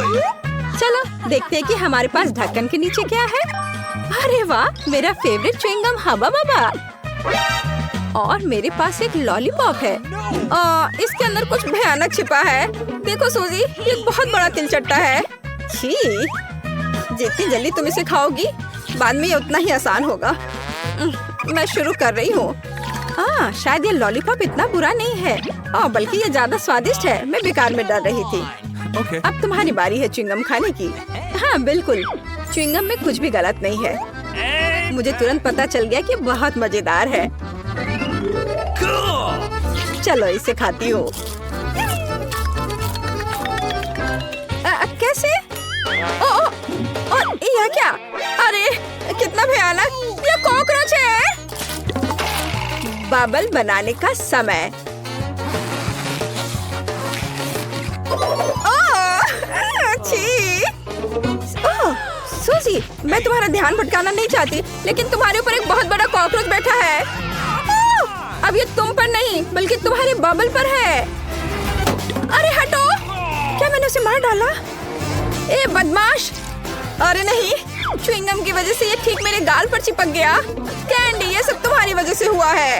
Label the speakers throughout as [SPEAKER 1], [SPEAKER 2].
[SPEAKER 1] चलो देखते हैं कि हमारे पास ढक्कन के नीचे क्या है। अरे वाह, मेरा फेवरेट च्युइंगम हबा बबा। और मेरे पास एक लॉलीपॉप है। इसके अंदर कुछ भयानक छिपा है। देखो सूजी, ये बहुत बड़ा तिलचट्टा है। छी, जितनी जल्दी तुम इसे खाओगी बाद में ये उतना ही आसान होगा। मैं शुरू कर रही हूँ। शायद ये लॉलीपॉप इतना बुरा नहीं है, बल्कि ये ज्यादा स्वादिष्ट है। मैं बेकार में डर रही थी। अब तुम्हारी बारी है च्युइंगम खाने की। हाँ बिल्कुल, च्युइंगम में कुछ भी गलत नहीं है। मुझे तुरंत पता चल गया कि बहुत मजेदार है। चलो इसे खाती हूँ। कैसे? यह क्या? अरे कितना भयानक! यह कॉकरोच है। बबल बनाने का समय। सूजी, मैं तुम्हारा ध्यान भटकाना नहीं चाहती, लेकिन तुम्हारे ऊपर एक बहुत बड़ा कॉकरोच बैठा है। अब ये तुम पर नहीं बल्कि तुम्हारे बबल पर है। अरे हटो! क्या मैंने उसे मार डाला? ए बदमाश! अरे नहीं, च्युइंगम की वजह से ये ठीक मेरे गाल पर चिपक गया। कैंडी, ये सब तुम्हारी वजह से हुआ है।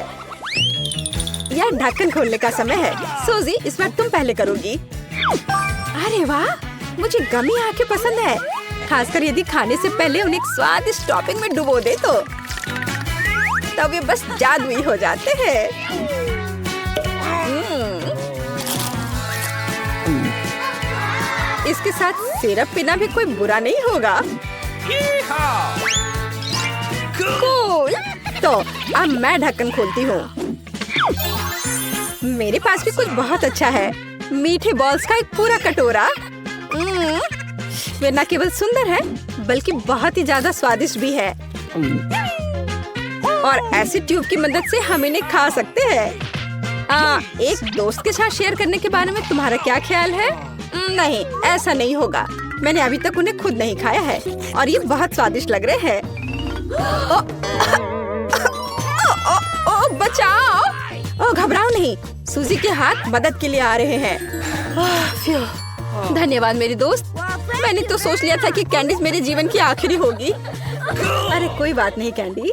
[SPEAKER 1] यह ढक्कन खोलने का समय है। सूजी, इस बार तुम पहले करोगी। अरे वाह, मुझे गमी आके पसंद है, खासकर यदि खाने से पहले उन्हें स्वादिष्ट टॉपिंग में डुबो दे तो। तब ये बस जादुई हो जाते हैं। इसके साथ सिरप पीना भी कोई बुरा नहीं होगा। कूल। तो अब मैं ढक्कन खोलती हूँ। मेरे पास भी कुछ बहुत अच्छा है। मीठे बॉल्स का एक पूरा कटोरा। वे न केवल सुंदर है बल्कि बहुत ही ज्यादा स्वादिष्ट भी है। और ऐसे ट्यूब की मदद से हम इन्हें खा सकते हैं। एक दोस्त के साथ शेयर करने के बारे में तुम्हारा क्या ख्याल है? नहीं, ऐसा नहीं होगा। मैंने अभी तक उन्हें खुद नहीं खाया है और ये बहुत स्वादिष्ट लग रहे हैं। बचाओ! घबराओ नहीं, सूजी के हाथ मदद के लिए आ रहे हैं। धन्यवाद मेरी दोस्त। मैंने तो सोच लिया था कि कैंडीज मेरे जीवन की आखिरी होगी। अरे कोई बात नहीं कैंडी,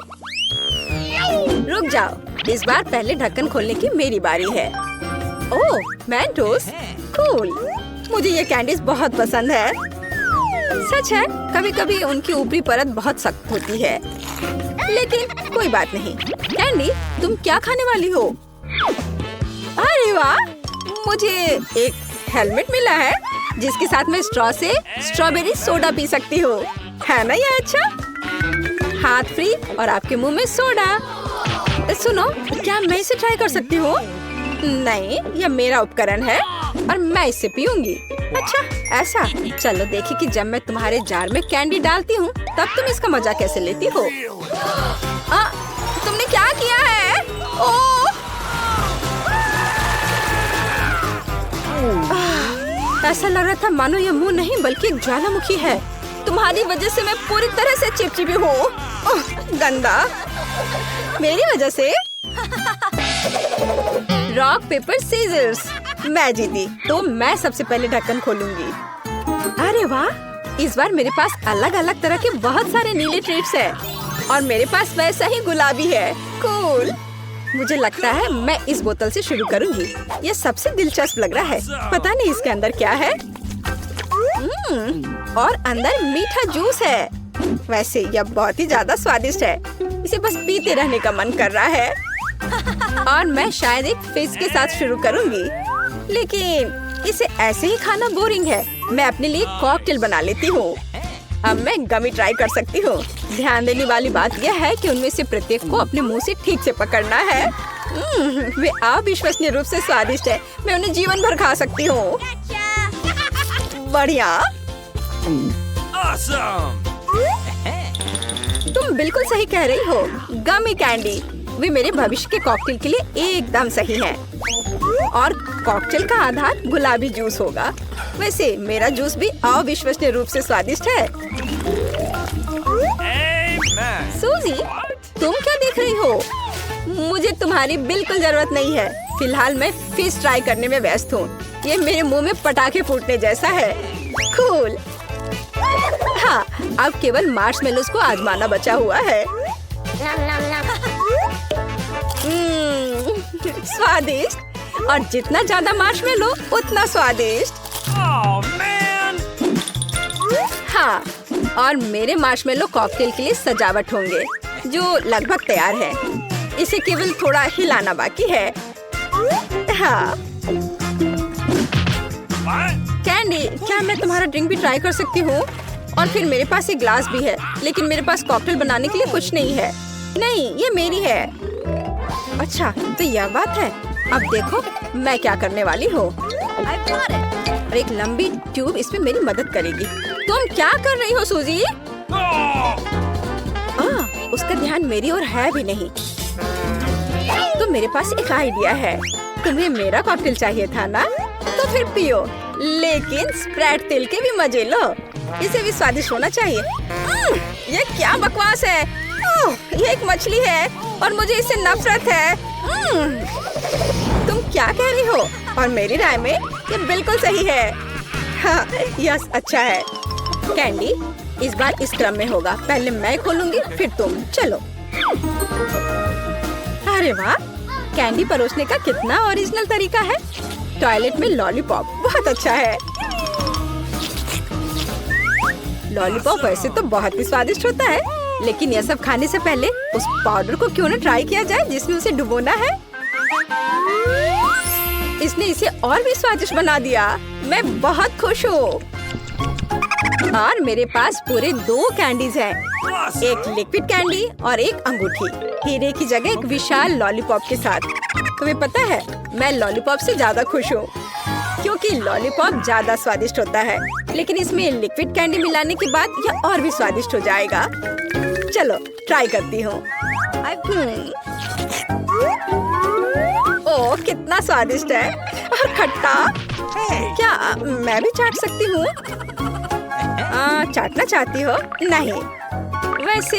[SPEAKER 1] रुक जाओ। इस बार पहले ढक्कन खोलने की मेरी बारी है। ओह, मेंटोस, कूल। मुझे ये कैंडीज बहुत पसंद है। सच है, कभी कभी उनकी ऊपरी परत बहुत सख्त होती है, लेकिन कोई बात नहीं। कैंडी, तुम क्या खाने वाली हो? अरे वाह, मुझे एक हेलमेट मिला है जिसके साथ मैं स्ट्रॉ से स्ट्रॉबेरी सोडा पी सकती हूँ। है ना ये अच्छा? हाथ फ्री और आपके मुंह में सोडा। सुनो, क्या मैं इसे ट्राई कर सकती हूँ? नहीं, यह मेरा उपकरण है और मैं इसे पीऊंगी। अच्छा ऐसा? चलो देखिए कि जब मैं तुम्हारे जार में कैंडी डालती हूँ तब तुम इसका मजा कैसे लेती हो। तुमने क्या किया है? ऐसा लग रहा था मानो यह मुंह नहीं बल्कि एक ज्वालामुखी है। तुम्हारी वजह से मैं पूरी तरह से चिपचिपी हूँ। गंदा। मेरी वजह से? Rock paper scissors. मैं जीती, तो मैं सबसे पहले ढक्कन खोलूंगी। अरे वाह, इस बार मेरे पास अलग अलग तरह के बहुत सारे नीले ट्रीट्स हैं और मेरे पास वैसा ही गुलाबी है। कूल। मुझे लगता है मैं इस बोतल से शुरू करूंगी। ये सबसे दिलचस्प लग रहा है। पता नहीं इसके अंदर क्या है। और अंदर मीठा जूस है। वैसे यह बहुत ही ज्यादा स्वादिष्ट है। इसे बस पीते रहने का मन कर रहा है। और मैं शायद एक फिश के साथ शुरू करूंगी, लेकिन इसे ऐसे ही खाना बोरिंग है। मैं अपने लिए कॉकटेल बना लेती हूँ। अब मैं गमी ट्राई कर सकती हूँ। ध्यान देने वाली बात यह है कि उनमें से प्रत्येक को अपने मुंह से ठीक से पकड़ना है। वे अविश्वसनीय रूप से स्वादिष्ट है। मैं उन्हें जीवन भर खा सकती हूँ। बढ़िया। तुम बिल्कुल सही कह रही हो। गमी कैंडी वे मेरे भविष्य के कॉकटेल के लिए एकदम सही हैं। और कॉकटेल का आधार गुलाबी जूस होगा। वैसे मेरा जूस भी अविश्वसनीय रूप से स्वादिष्ट है। सूजी, तुम क्या देख रही हो? मुझे तुम्हारी बिल्कुल जरूरत नहीं है। फिलहाल मैं फिश ट्राई करने में व्यस्त हूँ। ये मेरे मुंह में पटाखे फूटने जैसा है। कूल। हाँ, अब केवल मार्शमेलोज को आजमाना बचा हुआ है। स्वादिष्ट, और जितना ज्यादा मार्शमेलो उतना स्वादिष्ट। हाँ, और मेरे मार्शमेलो कॉकटेल के लिए सजावट होंगे, जो लगभग तैयार है। इसे केवल थोड़ा हिलाना बाकी है। हाँ। कैंडी, क्या मैं तुम्हारा ड्रिंक भी ट्राई कर सकती हूँ? और फिर मेरे पास एक ग्लास भी है, लेकिन मेरे पास कॉकटेल बनाने के लिए कुछ नहीं है। नहीं, ये मेरी है। अच्छा, तो यह बात है। अब देखो मैं क्या करने वाली हूँ। और एक लंबी ट्यूब इसमें मेरी मदद करेगी। तुम क्या कर रही हो सूजी? उसका ध्यान मेरी ओर है भी नहीं। तो मेरे पास एक आइडिया है। तुम्हें मेरा कॉकटेल चाहिए था ना? तो फिर पियो, लेकिन स्प्रेड तेल के भी मजे लो। इसे भी स्वादिष्ट होना चाहिए। ये क्या बकवास है? ये एक मछली है और मुझे इससे नफरत है। तुम क्या कह रही हो? और मेरी राय में ये बिल्कुल सही है। हाँ, यस, अच्छा है। कैंडी, इस बार इस क्रम में होगा। पहले मैं खोलूंगी, फिर तुम। चलो। अरे वाह, कैंडी परोसने का कितना ओरिजिनल तरीका है। टॉयलेट में लॉलीपॉप, बहुत अच्छा है। लॉलीपॉप वैसे तो बहुत ही स्वादिष्ट होता है, लेकिन यह सब खाने से पहले उस पाउडर को क्यों न ट्राई किया जाए जिसमें उसे डुबोना है। इसने इसे और भी स्वादिष्ट बना दिया। मैं बहुत खुश हूँ। और मेरे पास पूरे 2 कैंडीज हैं। एक लिक्विड कैंडी और एक अंगूठी, हीरे की जगह एक विशाल लॉलीपॉप के साथ। तुम्हें पता है, मैं लॉलीपॉप से ज्यादा खुश हूँ, क्योंकि लॉलीपॉप ज्यादा स्वादिष्ट होता है, लेकिन इसमें लिक्विड कैंडी मिलाने के बाद यह और भी स्वादिष्ट हो जाएगा। चलो ट्राई करती हूँ। ओह, कितना स्वादिष्ट है। और खट्टा। क्या मैं भी चाट सकती हूँ? चाटना चाहती हो? नहीं। वैसे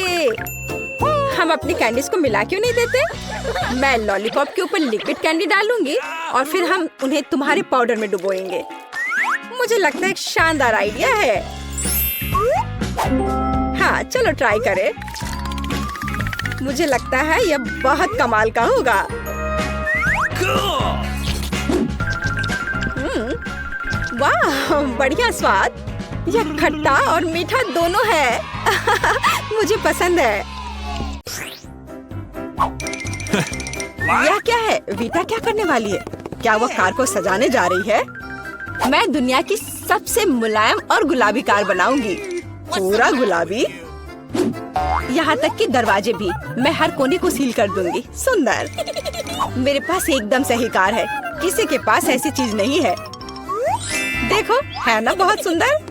[SPEAKER 1] हम अपनी कैंडीज को मिला क्यों नहीं देते? मैं लॉलीपॉप के ऊपर लिक्विड कैंडी डालूंगी और फिर हम उन्हें तुम्हारे पाउडर में डुबोएंगे। मुझे लगता है एक शानदार आइडिया है। हाँ, चलो ट्राई करें। मुझे लगता है यह बहुत कमाल का होगा। वाह, बढ़िया स्वाद। यह खट्टा और मीठा दोनों है। मुझे पसंद है। यह क्या है? वीटा क्या करने वाली है? क्या वह कार को सजाने जा रही है? मैं दुनिया की सबसे मुलायम और गुलाबी कार बनाऊंगी। पूरा गुलाबी, यहाँ तक कि दरवाजे भी। मैं हर कोने को सील कर दूंगी। सुंदर। मेरे पास एकदम सही कार है। किसी के पास ऐसी चीज नहीं है। देखो, है ना बहुत सुंदर?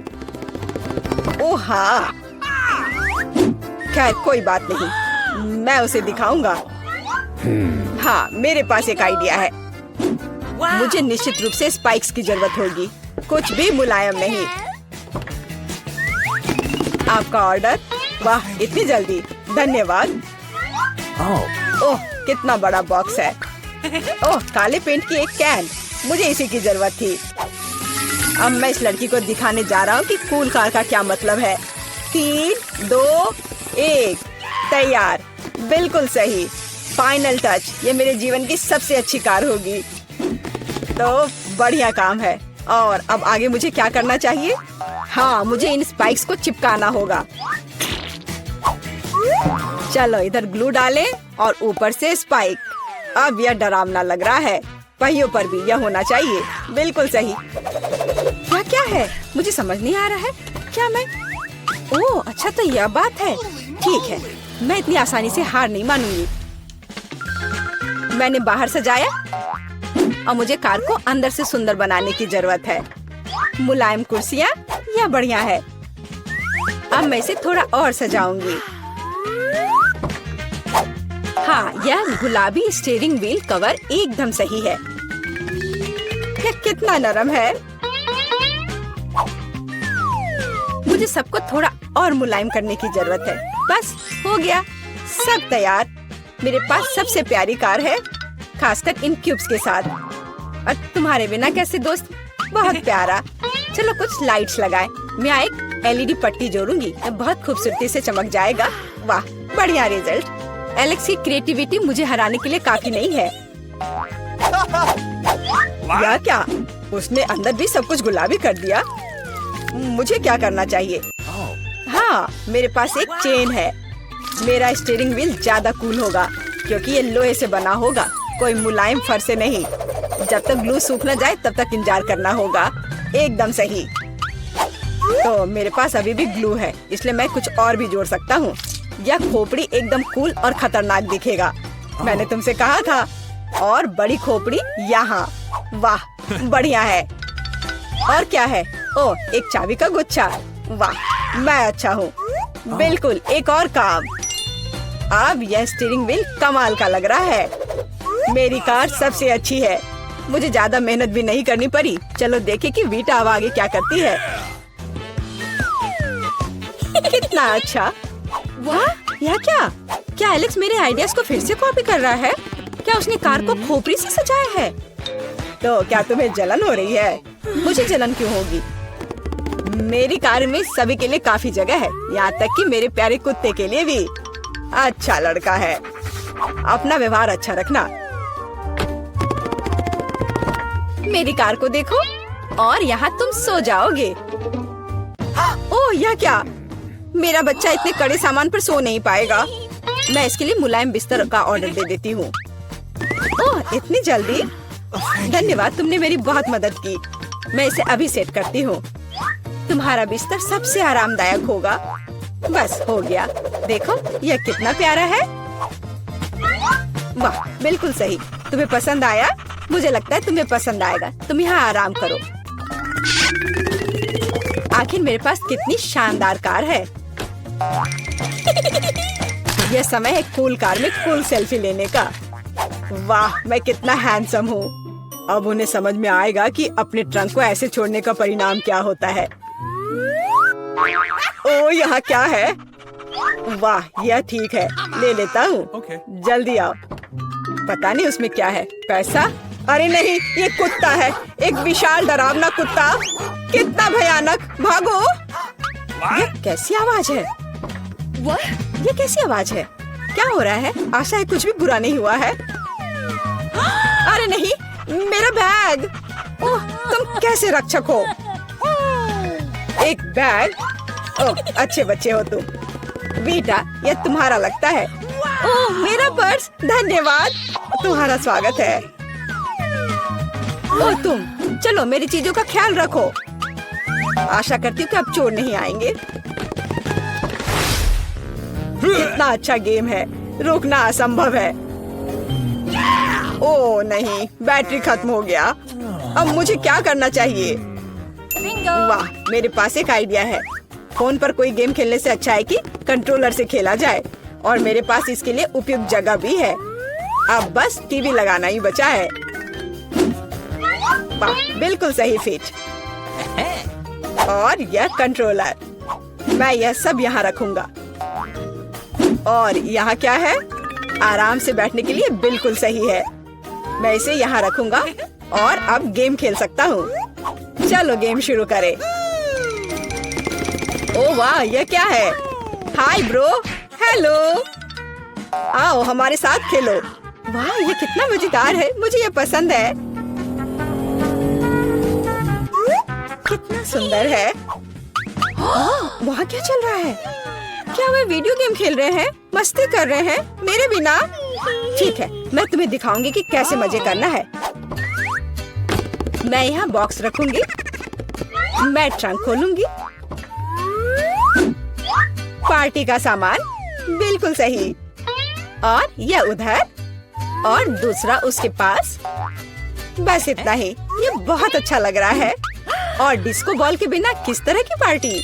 [SPEAKER 1] ओह हाँ, खैर कोई बात नहीं, मैं उसे दिखाऊंगा। हाँ, मेरे पास एक आइडिया है। मुझे निश्चित रूप से स्पाइक्स की जरूरत होगी, कुछ भी मुलायम नहीं। आपका ऑर्डर। वाह, इतनी जल्दी, धन्यवाद। ओह, कितना बड़ा बॉक्स है। ओह, काले पेंट की एक कैन, मुझे इसी की जरूरत थी। अब मैं इस लड़की को दिखाने जा रहा हूँ कि कूल कार का क्या मतलब है। 3, 2, 1, तैयार। बिल्कुल सही। Final touch. ये मेरे जीवन की सबसे अच्छी कार होगी। तो बढ़िया काम है। और अब आगे मुझे क्या करना चाहिए? हाँ, मुझे इन स्पाइक्स को चिपकाना होगा। चलो इधर ग्लू डालें और ऊपर से स्पाइक। अब यह डरावना लग रहा है। पहियों पर भी यह होना चाहिए। बिल्कुल सही। क्या है? मुझे समझ नहीं आ रहा है। क्या मैं? ओह, अच्छा तो यह बात है। ठीक है, मैं इतनी आसानी से हार नहीं मानूंगी। मैंने बाहर सजाया और मुझे कार को अंदर से सुंदर बनाने की जरूरत है। मुलायम कुर्सियाँ, यह बढ़िया है। अब मैं इसे थोड़ा और सजाऊंगी। हाँ, यह गुलाबी स्टीयरिंग व्हील कवर एकदम सही है। यह कितना नरम है। मुझे सबको थोड़ा और मुलायम करने की जरूरत है। बस हो गया, सब तैयार। मेरे पास सबसे प्यारी कार है, खासकर इन क्यूब्स के साथ। और तुम्हारे बिना कैसे दोस्त? बहुत प्यारा। चलो कुछ लाइट्स लगाएं। मैं यहाँ एक LED पट्टी जोड़ूंगी, बहुत खूबसूरती से चमक जाएगा। वाह, बढ़िया रिजल्ट। एलेक्स की क्रिएटिविटी मुझे हराने के लिए काफी नहीं है। या क्या? उसने अंदर भी सब कुछ गुलाबी कर दिया। मुझे क्या करना चाहिए? हाँ, मेरे पास एक चेन है। मेरा स्टीयरिंग व्हील ज्यादा कूल होगा क्योंकि ये लोहे से बना होगा, कोई मुलायम फर से नहीं। जब तक ग्लू सूख न जाए तब तक इंतजार करना होगा। एकदम सही। तो मेरे पास अभी भी ग्लू है, इसलिए मैं कुछ और भी जोड़ सकता हूँ। यह खोपड़ी एकदम कूल और खतरनाक दिखेगा। मैंने तुमसे कहा था। और बड़ी खोपड़ी यहाँ। वाह, बढ़िया है। और क्या है? ओह, एक चाबी का गुच्छा। वाह, मैं अच्छा हूँ। बिल्कुल, एक और काम। अब यह स्टीयरिंग व्हील कमाल का लग रहा है। मेरी कार सबसे अच्छी है। मुझे ज्यादा मेहनत भी नहीं करनी पड़ी। चलो देखें कि वीटा अब आगे क्या करती है। कितना अच्छा। वाह, यह क्या? क्या एलेक्स मेरे आइडियाज को फिर से कॉपी कर रहा है? क्या उसने कार को खोपड़ी से सजाया है? तो क्या तुम्हें जलन हो रही है? मुझे जलन क्यों होगी? मेरी कार में सभी के लिए काफी जगह है, यहाँ तक कि मेरे प्यारे कुत्ते के लिए भी। अच्छा लड़का है। अपना व्यवहार अच्छा रखना। मेरी कार को देखो, और यहाँ तुम सो जाओगे। ओह, यह क्या? मेरा बच्चा इतने कड़े सामान पर सो नहीं पाएगा। मैं इसके लिए मुलायम बिस्तर का ऑर्डर दे देती हूँ। ओह, इतनी जल्दी? धन्यवाद, तुमने मेरी बहुत मदद की। मैं इसे अभी सेट करती हूँ। तुम्हारा बिस्तर सबसे आरामदायक होगा। बस हो गया। देखो, यह कितना प्यारा है। वाह, बिल्कुल सही। तुम्हें पसंद आया? मुझे लगता है तुम्हें पसंद आएगा। तुम यहाँ आराम करो। आखिर मेरे पास कितनी शानदार कार है। यह समय है कूल कार में कूल सेल्फी लेने का। वाह, मैं कितना हैंडसम हूँ। अब उन्हें समझ में आएगा कि अपने ट्रंक को ऐसे छोड़ने का परिणाम क्या होता है। ओह, यहाँ क्या है? वाह, यह ठीक है, ले लेता हूँ। जल्दी आओ। पता नहीं उसमें क्या है। पैसा? अरे नहीं, ये कुत्ता है। एक विशाल डरावना कुत्ता। कितना भयानक। भागो। ये कैसी आवाज है? ये कैसी आवाज है? क्या हो रहा है? आशा है कुछ भी बुरा नहीं हुआ है। अरे नहीं, मेरा बैग। ओह, तुम कैसे रक्षक हो? एक बैग? ओह, अच्छे बच्चे हो तुम। वीटा, यह तुम्हारा लगता है। ओह, मेरा पर्स। धन्यवाद, तुम्हारा स्वागत है। ओह, तुम चलो, मेरी चीजों का ख्याल रखो। आशा करती हूँ कि अब चोर नहीं आएंगे। कितना अच्छा गेम है। रोकना असंभव है। ओह नहीं, बैटरी खत्म हो गया। अब मुझे क्या करना चाहिए? वाह, मेरे पास एक आइडिया है। फोन पर कोई गेम खेलने से अच्छा है कि कंट्रोलर से खेला जाए, और मेरे पास इसके लिए उपयुक्त जगह भी है। अब बस टीवी लगाना ही बचा है। वाह, बिल्कुल सही फिट। और यह कंट्रोलर, मैं यह सब यहाँ रखूंगा। और यहाँ क्या है? आराम से बैठने के लिए बिल्कुल सही है। मैं इसे यहाँ रखूंगा और अब गेम खेल सकता हूँ। चलो गेम शुरू करें। ओह वाह, यह क्या है? Hi bro. हेलो, आओ हमारे साथ खेलो। वाह, ये कितना मजेदार है। मुझे ये पसंद है। कितना सुंदर है। वहाँ क्या चल रहा है? क्या वे वीडियो गेम खेल रहे हैं? मस्ती कर रहे हैं मेरे बिना? ठीक है, मैं तुम्हें दिखाऊंगी कि कैसे मजे करना है। मैं यहाँ बॉक्स रखूंगी। मैं ट्रंक खोलूंगी। पार्टी का सामान, बिल्कुल सही। और यह उधर, और दूसरा उसके पास। बस इतना ही। ये बहुत अच्छा लग रहा है। और डिस्को बॉल के बिना किस तरह की पार्टी?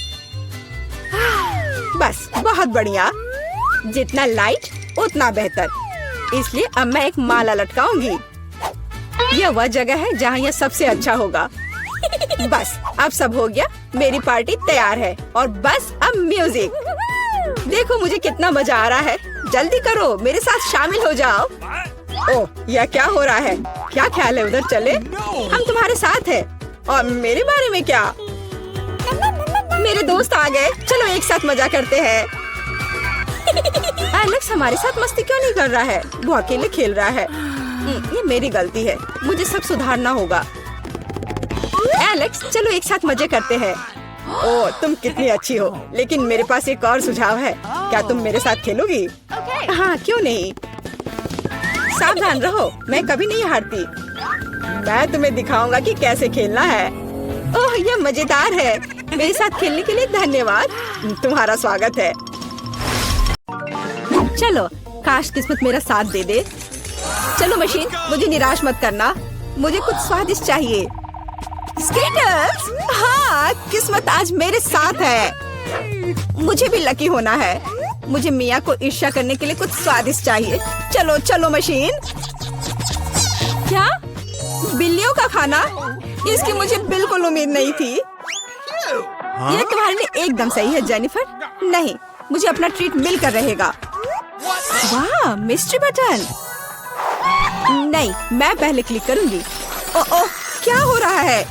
[SPEAKER 1] बस, बहुत बढ़िया। जितना लाइट उतना बेहतर। इसलिए अब मैं एक माला लटकाऊंगी। यह वह जगह है जहाँ यह सबसे अच्छा होगा। बस, अब सब हो गया। मेरी पार्टी तैयार है। और बस अब म्यूजिक। देखो मुझे कितना मजा आ रहा है। जल्दी करो, मेरे साथ शामिल हो जाओ। ओह, यह क्या हो रहा है? क्या ख्याल है उधर चले? हम तुम्हारे साथ हैं। और मेरे बारे में क्या? दोस्त आ गए, चलो एक साथ मजा करते हैं। एलेक्स हमारे साथ मस्ती क्यों नहीं कर रहा है? वो अकेले खेल रहा है। ये मेरी गलती है, मुझे सब सुधारना होगा। एलेक्स चलो एक साथ मजे करते हैं। ओह तुम कितनी अच्छी हो, लेकिन मेरे पास एक और सुझाव है। क्या तुम मेरे साथ खेलोगी? हाँ क्यों नहीं। सावधान रहो, मैं कभी नहीं हारती। मैं तुम्हें दिखाऊंगा कि कैसे खेलना है। ओह ये मजेदार है। मेरे साथ खेलने के लिए धन्यवाद। तुम्हारा स्वागत है। चलो काश किस्मत मेरा साथ दे दे। चलो मशीन, मुझे निराश मत करना। मुझे कुछ स्वादिष्ट चाहिए। स्केटर्स, हाँ किस्मत आज मेरे साथ है। मुझे भी लकी होना है। मुझे मिया को ईर्ष्या करने के लिए कुछ स्वादिष्ट चाहिए। चलो चलो मशीन। क्या बिल्लियों का खाना? इसकी मुझे बिल्कुल उम्मीद नहीं थी। ये तुम्हारे लिए एकदम सही है जेनिफर। नहीं, मुझे अपना ट्रीट मिलकर रहेगा। वाह मिस्ट्री बटन। नहीं, मैं पहले क्लिक करूंगी। ओह क्या हो रहा है?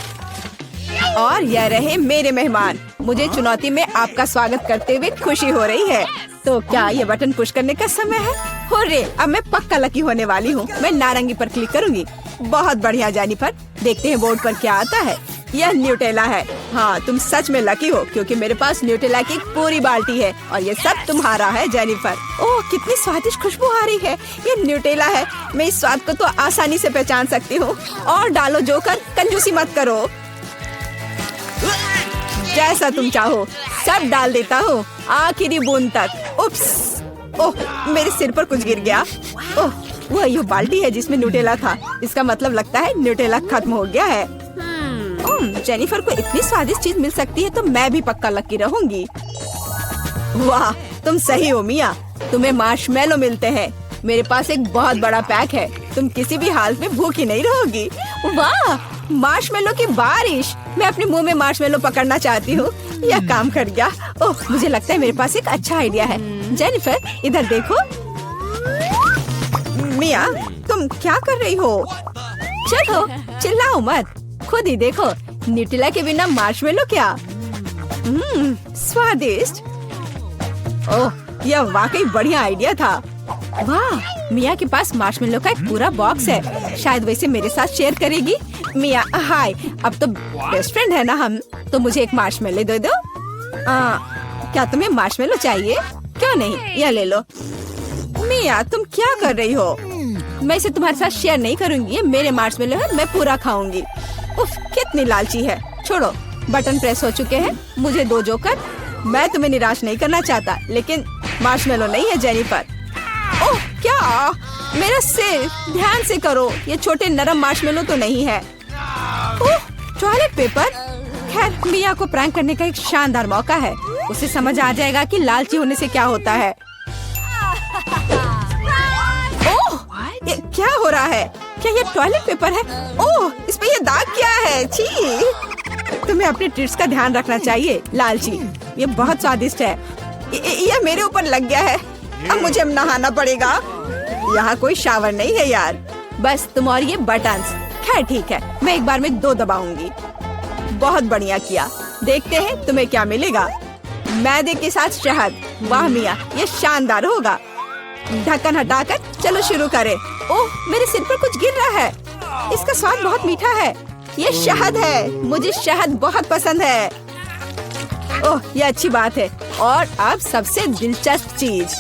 [SPEAKER 1] और यह रहे मेरे मेहमान। मुझे चुनौती में आपका स्वागत करते हुए खुशी हो रही है। तो क्या ये बटन पुश करने का समय है? होरे, अब मैं पक्का लकी होने वाली हूँ। मैं नारंगी पर क्लिक करूंगी। बहुत बढ़िया जेनिफर, देखते हैं बोर्ड पर क्या आता है। यह न्यूटेला है। हाँ तुम सच में लकी हो, क्योंकि मेरे पास न्यूटेला की एक पूरी बाल्टी है और ये सब तुम्हारा है जेनिफर। ओह कितनी स्वादिष्ट खुशबू आ रही है। ये न्यूटेला है। मैं इस स्वाद को तो आसानी से पहचान सकती हूँ। और डालो जोकर, कंजूसी मत करो। जैसा तुम चाहो सब डाल देता हूँ, आखिरी बूंद तक। उप्स, ओह मेरे सिर पर कुछ गिर गया। ओह वह ये बाल्टी है जिसमें न्यूटेला था। इसका मतलब लगता है न्यूटेला खत्म हो गया है। जेनिफर को इतनी स्वादिष्ट चीज मिल सकती है तो मैं भी पक्का लकी रहूंगी। वाह तुम सही हो मिया, तुम्हें मार्शमेलो मिलते हैं। मेरे पास एक बहुत बड़ा पैक है। तुम किसी भी हालत में भूखी नहीं रहोगी। वाह मार्शमेलो की बारिश। मैं अपने मुंह में मार्शमेलो पकड़ना चाहती हूँ। यह काम कर गया। ओह मुझे लगता है मेरे पास एक अच्छा आइडिया है। जेनिफर इधर देखो। मिया तुम क्या कर रही हो? चलो चिल्लाओ मत, खुद ही देखो। न्यूटेला के बिना मार्शमेलो क्या? स्वादिष्ट। ओह यह वाकई बढ़िया आइडिया था। वाह मिया के पास मार्शमेलो का एक पूरा बॉक्स है। शायद वैसे मेरे साथ शेयर करेगी। मिया हाय, अब तो बेस्ट फ्रेंड है ना हम। तो मुझे एक मार्शमेलो दे दो। क्या तुम्हें मार्शमेलो चाहिए? क्यों नहीं, यह ले लो। मिया तुम क्या कर रही हो? मैं इसे तुम्हारे साथ शेयर नहीं करूंगी। ये मेरे मार्शमेलो है, मैं पूरा खाऊंगी। उफ कितनी लालची है। छोड़ो, बटन प्रेस हो चुके हैं। मुझे दो जोकर। मैं तुम्हें निराश नहीं करना चाहता, लेकिन मार्शमेलो नहीं है जेनिफर। ओह क्या, मेरा सिर, ध्यान से करो। ये छोटे नरम मार्शमेलो तो नहीं है। ओह टॉयलेट पेपर। खैर मिया को प्रैंक करने का एक शानदार मौका है। उसे समझ आ जाएगा कि लालची होने से क्या होता है। ओह ये क्या हो रहा है? क्या ये टॉयलेट पेपर है? ओह इस पे ये दाग क्या है? छी, तुम्हें अपने ट्रीट्स का ध्यान रखना चाहिए लालची। ये बहुत स्वादिष्ट है। ये मेरे ऊपर लग गया है। अब मुझे नहाना पड़ेगा। यहाँ कोई शावर नहीं है यार। बस तुम और ये बटन्स। खैर ठीक है, मैं एक बार में 2 दबाऊंगी। बहुत बढ़िया किया। देखते हैं तुम्हें क्या मिलेगा। मैदे के साथ शहद। वाह मिया, ये शानदार होगा। ढक्कन हटाकर चलो शुरू करें। ओह मेरे सिर पर कुछ गिर रहा है। इसका स्वाद बहुत मीठा है। ये शहद है। मुझे शहद बहुत पसंद है। ओह ये अच्छी बात है। और अब सबसे दिलचस्प चीज।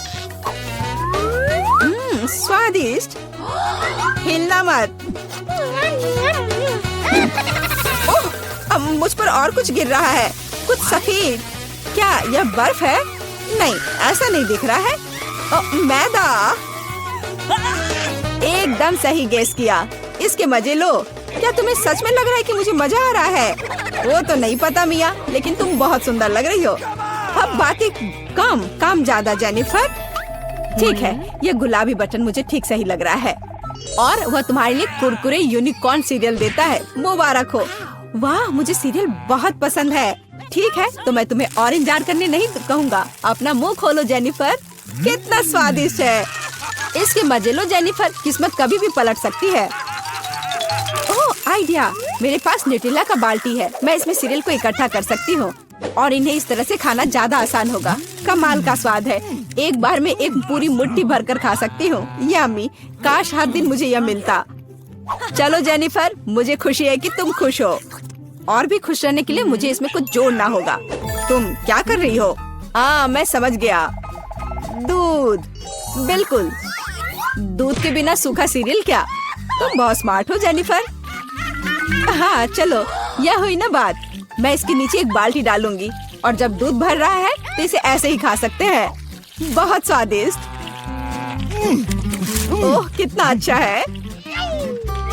[SPEAKER 1] स्वादिष्ट। हिलना मत। ओह अब मुझ पर और कुछ गिर रहा है। कुछ सफेद। क्या यह बर्फ है? नहीं, ऐसा नहीं दिख रहा है। मैदा। एकदम सही गेस किया। इसके मजे लो। क्या तुम्हें सच में लग रहा है कि मुझे मजा आ रहा है? वो तो नहीं पता मिया, लेकिन तुम बहुत सुंदर लग रही हो। अब बातें कम, काम ज्यादा जेनिफर। ठीक है, ये गुलाबी बटन मुझे ठीक सही लग रहा है। और वह तुम्हारे लिए कुरकुरे यूनिकॉर्न सीरियल देता है। मुबारक हो। वाह मुझे सीरियल बहुत पसंद है। ठीक है, तो मैं तुम्हें और इंतजार करने नहीं कहूँगा। अपना मुंह खोलो जेनिफर। कितना स्वादिष्ट है। इसके मजे लो जेनिफर, किस्मत कभी भी पलट सकती है। ओह आइडिया, मेरे पास न्यूटेला का बाल्टी है। मैं इसमें सीरियल को इकट्ठा कर सकती हूँ। और इन्हें इस तरह से खाना ज्यादा आसान होगा। कमाल का स्वाद है। एक बार में एक पूरी मुट्ठी भरकर खा सकती हूँ। यम्मी, काश हर दिन मुझे यह मिलता। चलो जेनिफर, मुझे खुशी है कि तुम खुश हो। और भी खुश रहने के लिए मुझे इसमें कुछ जोड़ना होगा। तुम क्या कर रही हो? मैं समझ गया। दूध, बिल्कुल। दूध के बिना सूखा सीरियल क्या? तुम बहुत स्मार्ट हो जेनिफर। हाँ चलो, यह हुई ना बात। मैं इसके नीचे एक बाल्टी डालूंगी और जब दूध भर रहा है तो इसे ऐसे ही खा सकते हैं। बहुत स्वादिष्ट। ओह कितना अच्छा है।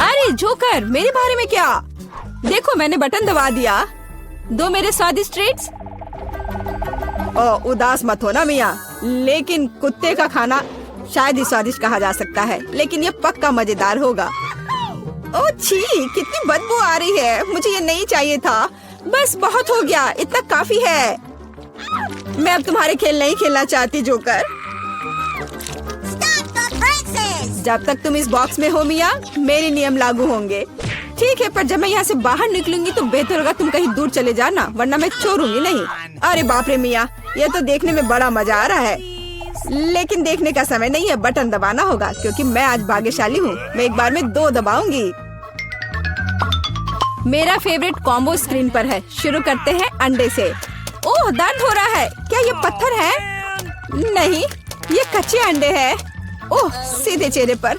[SPEAKER 1] अरे जोकर, मेरे बारे में क्या? देखो मैंने बटन दबा दिया। दो मेरे स्वादिष्ट ट्रीट्स। उदास मत हो ना मिया, लेकिन कुत्ते का खाना शायद ही स्वादिष्ट कहा जा सकता है, लेकिन ये पक्का मजेदार होगा। ओह छी, कितनी बदबू आ रही है। मुझे ये नहीं चाहिए था। बस बहुत हो गया, इतना काफी है। मैं अब तुम्हारे खेल नहीं खेलना चाहती जोकर। जब तक तुम इस बॉक्स में हो मिया, मेरे नियम लागू होंगे। ठीक है, पर जब मैं यहाँ से बाहर निकलूंगी तो बेहतर होगा तुम कहीं दूर चले जाना, वरना मैं छोड़ूंगी नहीं। अरे बाप रे मिया, ये तो देखने में बड़ा मजा आ रहा है, लेकिन देखने का समय नहीं है। बटन दबाना होगा क्योंकि मैं आज भाग्यशाली हूँ। मैं एक बार में 2 दबाऊंगी। मेरा फेवरेट कॉम्बो स्क्रीन पर है। शुरू करते हैं अंडे से। ओह दर्द हो रहा है। क्या ये पत्थर है? नहीं, ये कच्चे अंडे हैं। ओह सीधे चेहरे पर।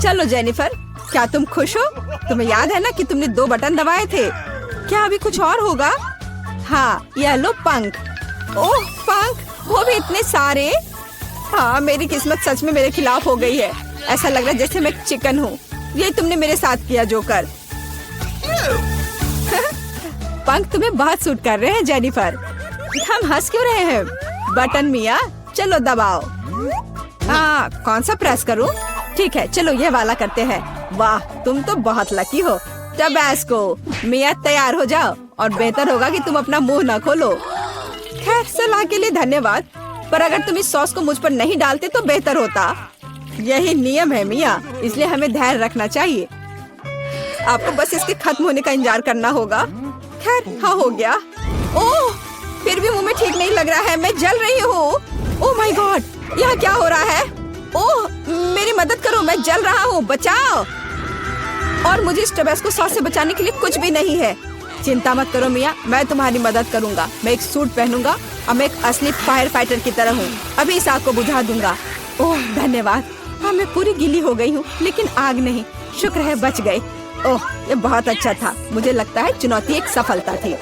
[SPEAKER 1] चलो जेनिफर, क्या तुम खुश हो? तुम्हें याद है ना कि तुमने 2 बटन दबाए थे? क्या अभी कुछ और होगा? हाँ, यह लो पंख। ओह पंख, वो भी इतने सारे। हाँ, मेरी किस्मत सच में मेरे खिलाफ हो गई है। ऐसा लग रहा है जैसे मैं चिकन हूँ। ये तुमने मेरे साथ किया जोकर। पंख तुम्हें बहुत सूट कर रहे हैं जेनिफर। हम हंस क्यों रहे हैं? बटन मिया, चलो दबाओ। कौन सा प्रेस करूं? ठीक है, चलो ये वाला करते हैं। वाह, तुम तो बहुत लकी हो। टबैस्को, मिया तैयार हो जाओ और बेहतर होगा कि तुम अपना मुंह न खोलो। खैर, सलाह के लिए धन्यवाद, पर अगर तुम इस सॉस को मुझ पर नहीं डालते तो बेहतर होता। यही नियम है मिया, इसलिए हमें धैर्य रखना चाहिए। आपको बस इसके खत्म होने का इंतजार करना होगा। खैर, हाँ हो गया। ओह, फिर भी मुंह में ठीक नहीं लग रहा है। मैं जल रही हूँ। ओह माय गॉड, यहाँ क्या हो रहा है? ओह मेरी मदद करो, मैं जल रहा हूँ, बचाओ। और मुझे इस टबैस्को सॉस से बचाने के लिए कुछ भी नहीं है। चिंता मत करो मिया, मैं तुम्हारी मदद करूँगा। मैं एक सूट पहनूंगा और मैं एक असली फायर फाइटर की तरह हूँ। अभी इस आग को बुझा दूंगा। ओह धन्यवाद। हाँ, मैं पूरी गीली हो गई हूँ, लेकिन आग नहीं। शुक्र है बच गए। ओह, ये बहुत अच्छा था। मुझे लगता है चुनौती एक सफलता थी।